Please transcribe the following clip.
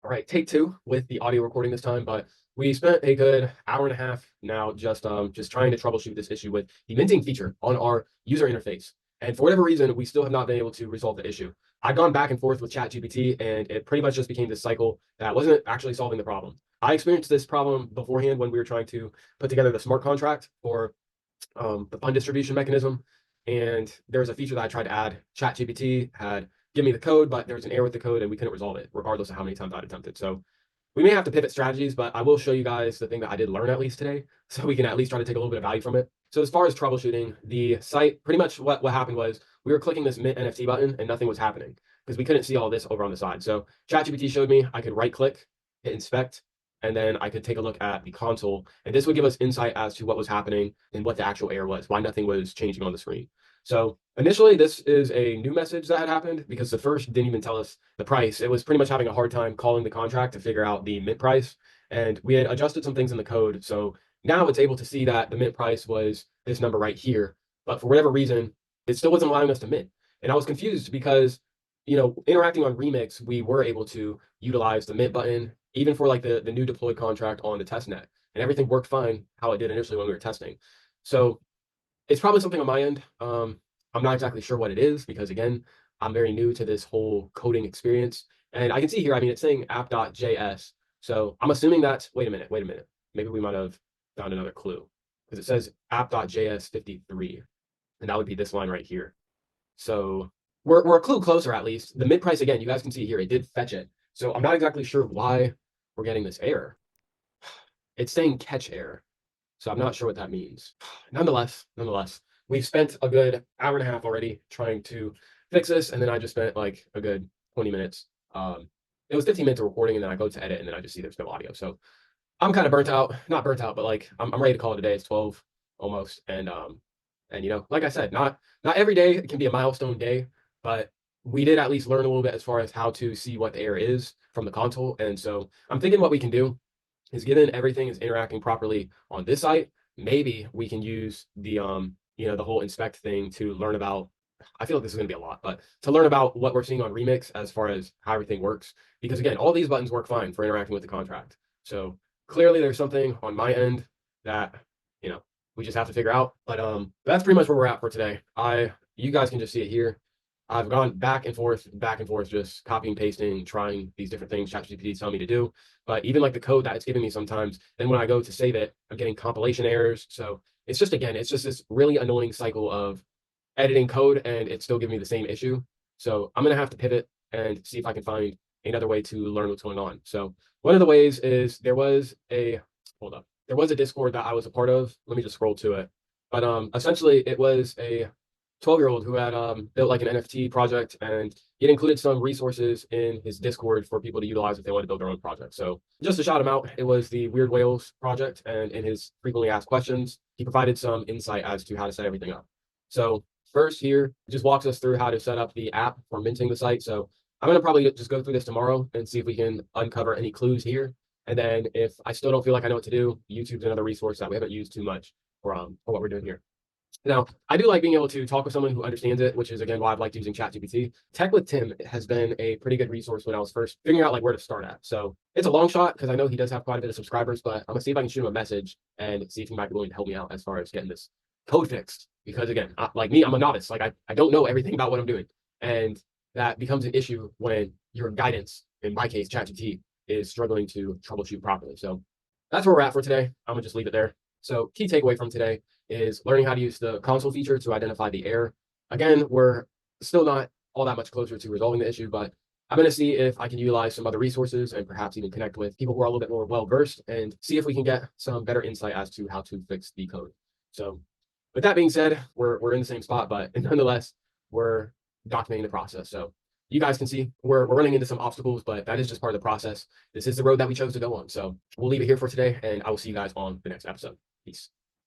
All right, take two with the audio recording this time, but we spent a good hour and a half now just trying to troubleshoot this issue with the minting feature on our user interface. And for whatever reason, we still have not been able to resolve the issue. I've gone back and forth with ChatGPT, and it pretty much just became this cycle that wasn't actually solving the problem. I experienced this problem beforehand when we were trying to put together the smart contract for the fund distribution mechanism. And there was a feature that I tried to add. ChatGPT had given me the code, but there was an error with the code and we couldn't resolve it, regardless of how many times I'd attempted. So we may have to pivot strategies, but I will show you guys the thing that I did learn at least today, so we can at least try to take a little bit of value from it. So as far as troubleshooting, the site, pretty much what happened was we were clicking this mint NFT button and nothing was happening because we couldn't see all this over on the side. So ChatGPT showed me I could right click, hit inspect, and then I could take a look at the console. And this would give us insight as to what was happening and what the actual error was, why nothing was changing on the screen. So initially, this is a new message that had happened because the first didn't even tell us the price. It was pretty much having a hard time calling the contract to figure out the mint price. And we had adjusted some things in the code. So now it's able to see that the mint price was this number right here. But for whatever reason, it still wasn't allowing us to mint. And I was confused because, interacting on Remix, we were able to utilize the mint button, even for like the new deployed contract on the test net. And everything worked fine how it did initially when we were testing. So it's probably something on my end. I'm not exactly sure what it is because, again, I'm very new to this whole coding experience. And I can see here, I mean, it's saying app.js. So I'm assuming that, wait a minute. Maybe we might have found another clue because it says app.js 53. And that would be this line right here. So we're a clue closer, at least. The mid price, again, you guys can see here, it did fetch it. So I'm not exactly sure why we're getting this error. It's saying catch error. So I'm not sure what that means. Nonetheless, we've spent a good hour and a half already trying to fix this, and then I just spent like a good 20 minutes. It was 15 minutes of recording, and then I go to edit, and then I just see there's no audio. So I'm kind of burnt out. Not burnt out, but like I'm ready to call it a day. It's 12 almost, and like I said, not every day it can be a milestone day, but we did at least learn a little bit as far as how to see what the error is from the console. And so I'm thinking what we can do is, given everything is interacting properly on this site, maybe we can use the whole inspect thing to learn about. I feel like this is going to be a lot, but to learn about what we're seeing on Remix as far as how everything works, because again, all these buttons work fine for interacting with the contract. So clearly there's something on my end that, we just have to figure out. But that's pretty much where we're at for today. You guys can just see it here. I've gone back and forth, just copying, pasting, trying these different things ChatGPT is telling me to do. But even like the code that it's giving me sometimes, then when I go to save it, I'm getting compilation errors. So it's just this really annoying cycle of editing code and it's still giving me the same issue. So I'm gonna have to pivot and see if I can find another way to learn what's going on. So one of the ways is there was a Discord that I was a part of. Let me just scroll to it. But essentially it was a 12-year-old who had built like an NFT project, and it included some resources in his Discord for people to utilize if they want to build their own project. So just to shout him out, it was the Weird Whales project, and in his frequently asked questions, he provided some insight as to how to set everything up. So first here, it just walks us through how to set up the app for minting the site. So I'm going to probably just go through this tomorrow and see if we can uncover any clues here. And then if I still don't feel like I know what to do, YouTube's another resource that we haven't used too much for what we're doing here. Now, I do like being able to talk with someone who understands it, which is, again, why I've liked using ChatGPT. Tech with Tim has been a pretty good resource when I was first figuring out like where to start at. So it's a long shot because I know he does have quite a bit of subscribers, but I'm going to see if I can shoot him a message and see if he might be willing to help me out as far as getting this code fixed. Because again, like me, I'm a novice. Like I don't know everything about what I'm doing. And that becomes an issue when your guidance, in my case, ChatGPT, is struggling to troubleshoot properly. So that's where we're at for today. I'm going to just leave it there. So key takeaway from today is learning how to use the console feature to identify the error. Again, we're still not all that much closer to resolving the issue, but I'm going to see if I can utilize some other resources and perhaps even connect with people who are a little bit more well-versed and see if we can get some better insight as to how to fix the code. So with that being said, we're in the same spot, but nonetheless, we're documenting the process. So you guys can see we're running into some obstacles, but that is just part of the process. This is the road that we chose to go on. So we'll leave it here for today, and I will see you guys on the next episode. Peace.